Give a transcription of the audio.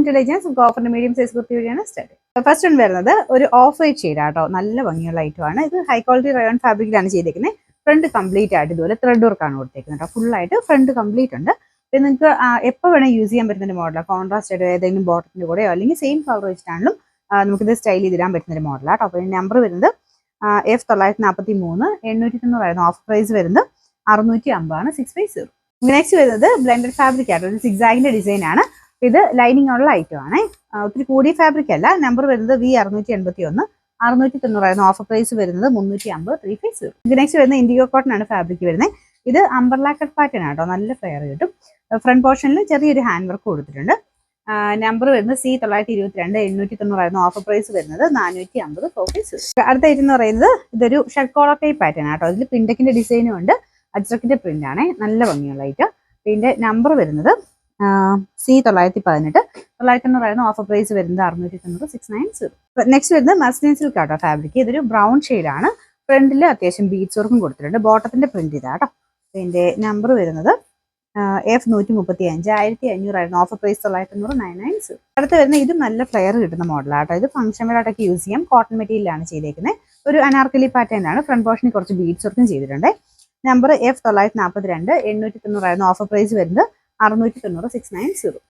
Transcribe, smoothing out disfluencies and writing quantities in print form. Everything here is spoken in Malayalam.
ഇന്റലിജൻസ് നമുക്ക് ഓഫറിന്റെ മീഡിയം സൈസ് കുർത്തി വഴിയാണ് സ്റ്റാർട്ട്. ഫസ്റ്റ് വൺ വരുന്നത് ഒരു ഓഫ് വൈറ്റ് ഷെയ്ഡ് ആട്ടോ, നല്ല ഭംഗിയുള്ള ഐറ്റം ആണ്. ഇത് ഹൈ ക്വാളിറ്റി റയോൺ ഫാബ്രിക്കിലാണ് ചെയ്തേക്കുന്നത്. ഫ്രണ്ട് കംപ്ലീറ്റ് ആയിട്ട് ഇതുപോലെ ത്രെഡ് വർക്ക് ആണ് കൊടുത്തേക്കുന്നത് കേട്ടോ. ഫുൾ ആയിട്ട് ഫ്രണ്ട് കംപ്ലീറ്റ് ഉണ്ട്. പിന്നെ നിങ്ങൾക്ക് എപ്പോൾ വേണേൽ യൂസ് ചെയ്യാൻ പറ്റുന്ന മോഡലാണ്. കോൺട്രാസ്റ്റ് ആയിട്ട് ഏതെങ്കിലും ബോട്ടത്തിന്റെ കൂടെയോ അല്ലെങ്കിൽ സെയിം കളർ വെച്ചിട്ടാണെങ്കിലും നമുക്കിത് സ്റ്റൈൽ ചെയ്തിടാൻ പറ്റുന്ന ഒരു മോഡലാണ് കേട്ടോ. അപ്പോൾ നമ്പർ വരുന്നത് F943 890 ഓഫ് പ്രൈസ് വരുന്നത് 650 650. നെക്സ്റ്റ് വരുന്നത് ബ്ലെൻഡഡ് ഫാബ്രിക് ആട്ടോ. ഒരു സിക്സാഗിന്റെ ഡിസൈൻ ആണ്. ഇത് ലൈനിങ് ഉള്ള ഐറ്റം ആണ്. ഒത്തിരി കൂടിയ ഫാബ്രിക് അല്ല. നമ്പർ വരുന്നത് V681 690 ഓഫർ പ്രൈസ് വരുന്നത് 350 350. ഇത് നെക്സ്റ്റ് വരുന്നത് ഇൻഡിഗോ കോട്ടൺ ആണ് ഫാബ്രിക് വരുന്നത്. ഇത് അംബർല കട്ട് പാറ്റേൺ ആട്ടോ, നല്ല ഫ്ലെയർ കിട്ടും. ഫ്രണ്ട് പോർഷനിൽ ചെറിയൊരു ഹാൻഡ് വർക്ക് കൊടുത്തിട്ടുണ്ട്. നമ്പർ വരുന്നത് C922 890 ഓഫർ പ്രൈസ് വരുന്നത് 450 450. അടുത്ത ഐറ്റം എന്ന് പറയുന്നത് ഇതൊരു ഷർട്ട് കോളർ ടൈപ്പ് പാറ്റേൺ ആട്ടോ. ഇതിൽ പിണ്ടക്കിന്റെ ഡിസൈനും ഉണ്ട്, അജ്രക്കിന്റെ പ്രിന്റ് ആണ്, നല്ല ഭംഗിയുള്ള ഐറ്റം. ഇതിന്റെ നമ്പർ വരുന്നത് C918 990 ഓഫർ പ്രൈസ് വരുന്നത് 690 690. നെക്സ്റ്റ് വരുന്നത് മസ്ലിൻ സിൽക്ക് ആട്ടോ ഫാബ്രിക്. ഇതൊരു ബ്രൗൺ ഷെയ്ഡാണ്. ഫ്രണ്ടിൽ അത്യാവശ്യം ബീഡ്സ് വർക്കും കൊടുത്തിട്ടുണ്ട്. ബോട്ടത്തിന്റെ പ്രിന്റ് ഇതാട്ടോ. ഇതിന്റെ നമ്പർ വരുന്നത് F135 1500 ഓഫർ പ്രൈസ് 990 990. അടുത്ത് വരുന്ന ഇത് നല്ല ഫ്ലെയർ കിട്ടുന്ന മോഡലാട്ടോ. ഇത് ഫംഗ്ഷൻ വെയറായിട്ടൊക്കെ യൂസ് ചെയ്യാം. കോട്ടൺ മെറ്റീരിയലാണ് ചെയ്തേക്കുന്നത്. ഒരു അനാർക്കലി പാറ്റേൺ ആണ്. ഫ്രണ്ട് പോർഷനിൽ കുറച്ച് ബീഡ്സ് വർക്കും ചെയ്തിട്ടുണ്ട്. നമ്പർ F942 890 ഓഫർ പ്രൈസ് വരുന്നത് 690 690.